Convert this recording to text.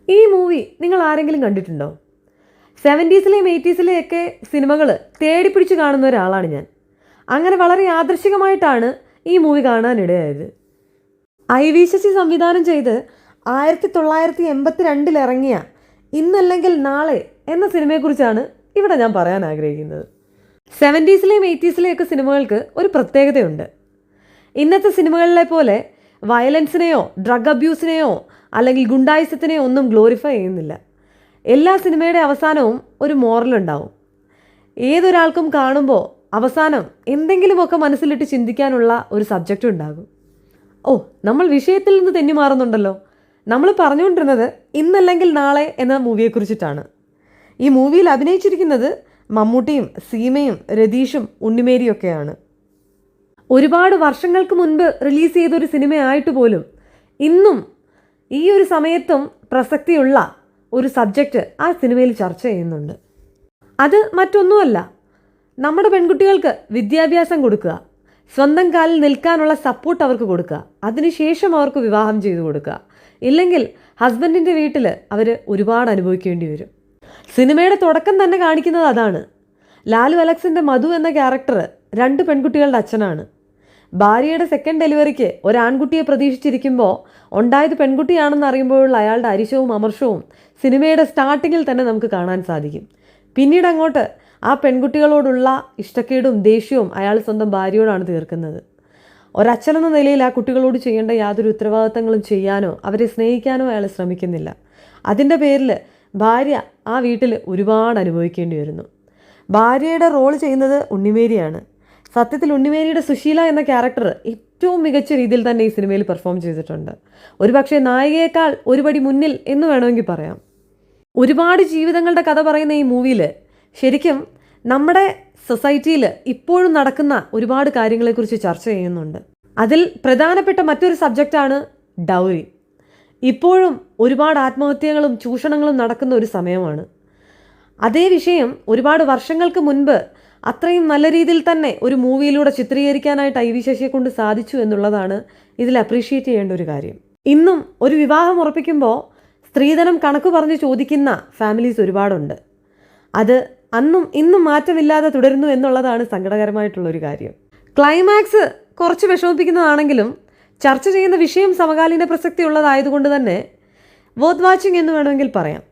ഈ മൂവി നിങ്ങൾ ആരെങ്കിലും കണ്ടിട്ടുണ്ടോ? 70s-ലെയും 80s-ലെയൊക്കെ സിനിമകൾ തേടിപ്പിടിച്ച് കാണുന്ന ഒരാളാണ് ഞാൻ. അങ്ങനെ വളരെ യാദൃശികമായിട്ടാണ് ഈ മൂവി കാണാനിടയായത്. IV ശശി സംവിധാനം ചെയ്ത് 1982 ഇറങ്ങിയ ഇന്നല്ലെങ്കിൽ നാളെ എന്ന സിനിമയെക്കുറിച്ചാണ് ഇവിടെ ഞാൻ പറയാൻ ആഗ്രഹിക്കുന്നത്. 70s-ലെയും 80s-ലെയൊക്കെ സിനിമകൾക്ക് ഒരു പ്രത്യേകതയുണ്ട്. ഇന്നത്തെ സിനിമകളിലെ പോലെ വയലൻസിനെയോ ഡ്രഗ് അബ്യൂസിനെയോ അല്ലെങ്കിൽ ഗുണ്ടായിസത്തിനെയോ ഒന്നും ഗ്ലോറിഫൈ ചെയ്യുന്നില്ല. എല്ലാ സിനിമയുടെ അവസാനവും ഒരു മോറലുണ്ടാവും. ഏതൊരാൾക്കും കാണുമ്പോൾ അവസാനം എന്തെങ്കിലുമൊക്കെ മനസ്സിലിട്ട് ചിന്തിക്കാനുള്ള ഒരു സബ്ജക്റ്റ് ഉണ്ടാകും. നമ്മൾ വിഷയത്തിൽ നിന്ന് തെന്നി മാറുന്നുണ്ടല്ലോ. നമ്മൾ പറഞ്ഞുകൊണ്ടിരുന്നത് ഇന്നല്ലെങ്കിൽ നാളെ എന്ന മൂവിയെക്കുറിച്ചിട്ടാണ്. ഈ മൂവിയിൽ അഭിനയിച്ചിരിക്കുന്നത് മമ്മൂട്ടിയും സീമയും രതീഷും ഉണ്ണിമേരിയും ഒക്കെയാണ്. ഒരുപാട് വർഷങ്ങൾക്ക് മുൻപ് റിലീസ് ചെയ്തൊരു സിനിമയായിട്ട് പോലും ഇന്നും ഈ ഒരു സമയത്തും പ്രസക്തിയുള്ള ഒരു സബ്ജക്റ്റ് ആ സിനിമയിൽ ചർച്ച ചെയ്യുന്നുണ്ട്. അത് മറ്റൊന്നുമല്ല, നമ്മുടെ പെൺകുട്ടികൾക്ക് വിദ്യാഭ്യാസം കൊടുക്കുക, സ്വന്തം കാലിൽ നിൽക്കാനുള്ള സപ്പോർട്ട് അവർക്ക് കൊടുക്കുക, അതിനുശേഷം അവർക്ക് വിവാഹം ചെയ്തു കൊടുക്കുക. ഇല്ലെങ്കിൽ ഹസ്ബൻഡിൻ്റെ വീട്ടിൽ അവർ ഒരുപാട് അനുഭവിക്കേണ്ടി വരും. സിനിമയുടെ തുടക്കം തന്നെ കാണിക്കുന്നത് അതാണ്. ലാലു അലക്സിൻ്റെ മധു എന്ന ക്യാരക്ടർ 2 പെൺകുട്ടികളുടെ അച്ഛനാണ്. ഭാര്യയുടെ സെക്കൻഡ് ഡെലിവറിക്ക് ഒരാൺകുട്ടിയെ പ്രതീക്ഷിച്ചിരിക്കുമ്പോൾ ഉണ്ടായത് പെൺകുട്ടിയാണെന്ന് അറിയുമ്പോഴുള്ള അയാളുടെ അരിശവും അമർഷവും സിനിമയുടെ സ്റ്റാർട്ടിങ്ങിൽ തന്നെ നമുക്ക് കാണാൻ സാധിക്കും. പിന്നീട് അങ്ങോട്ട് ആ പെൺകുട്ടികളോടുള്ള ഇഷ്ടക്കേടും ദേഷ്യവും അയാൾ സ്വന്തം ഭാര്യയോടാണ് തീർക്കുന്നത്. ഒരച്ഛനെന്ന നിലയിൽ ആ കുട്ടികളോട് ചെയ്യേണ്ട യാതൊരു ഉത്തരവാദിത്തങ്ങളും ചെയ്യാനോ അവരെ സ്നേഹിക്കാനോ അയാൾ ശ്രമിക്കുന്നില്ല. അതിൻ്റെ പേരിൽ ഭാര്യ ആ വീട്ടിൽ ഒരുപാട് അനുഭവിക്കേണ്ടി വരുന്നു. ഭാര്യയുടെ റോൾ ചെയ്യുന്നത് ഉണ്ണിമേരിയാണ്. സത്യത്തിൽ ഉണ്ണിമേരിയുടെ സുശീല എന്ന ക്യാരക്ടർ ഏറ്റവും മികച്ച രീതിയിൽ തന്നെ ഈ സിനിമയിൽ പെർഫോം ചെയ്തിട്ടുണ്ട്. ഒരുപക്ഷെ നായികയേക്കാൾ ഒരുപടി മുന്നിൽ എന്ന് വേണമെങ്കിൽ പറയാം. ഒരുപാട് ജീവിതങ്ങളുടെ കഥ പറയുന്ന ഈ മൂവിയിൽ ശരിക്കും നമ്മുടെ സൊസൈറ്റിയിൽ ഇപ്പോഴും നടക്കുന്ന ഒരുപാട് കാര്യങ്ങളെക്കുറിച്ച് ചർച്ച ചെയ്യുന്നുണ്ട്. അതിൽ പ്രധാനപ്പെട്ട മറ്റൊരു സബ്ജക്റ്റാണ് ഡൗറി. ഇപ്പോഴും ഒരുപാട് ആത്മഹത്യകളും ചൂഷണങ്ങളും നടക്കുന്ന ഒരു സമയമാണ്. അതേ വിഷയം ഒരുപാട് വർഷങ്ങൾക്ക് മുൻപ് അത്രയും നല്ല രീതിയിൽ തന്നെ ഒരു മൂവിയിലൂടെ ചിത്രീകരിക്കാനായിട്ട് IV ശശിയെ കൊണ്ട് സാധിച്ചു എന്നുള്ളതാണ് ഇതിൽ അപ്രീഷിയേറ്റ് ചെയ്യേണ്ട ഒരു കാര്യം. ഇന്നും ഒരു വിവാഹം ഉറപ്പിക്കുമ്പോൾ സ്ത്രീധനം കണക്ക് പറഞ്ഞ് ചോദിക്കുന്ന ഫാമിലീസ് ഒരുപാടുണ്ട്. അത് അന്നും ഇന്നും മാറ്റമില്ലാതെ തുടരുന്നു എന്നുള്ളതാണ് സങ്കടകരമായിട്ടുള്ളൊരു കാര്യം. ക്ലൈമാക്സ് കുറച്ച് വിഷമിപ്പിക്കുന്നതാണെങ്കിലും ചർച്ച ചെയ്യുന്ന വിഷയം സമകാലീന പ്രസക്തി ഉള്ളതായതുകൊണ്ട് തന്നെ വർത്ത് വാച്ചിങ് എന്ന് വേണമെങ്കിൽ പറയാം.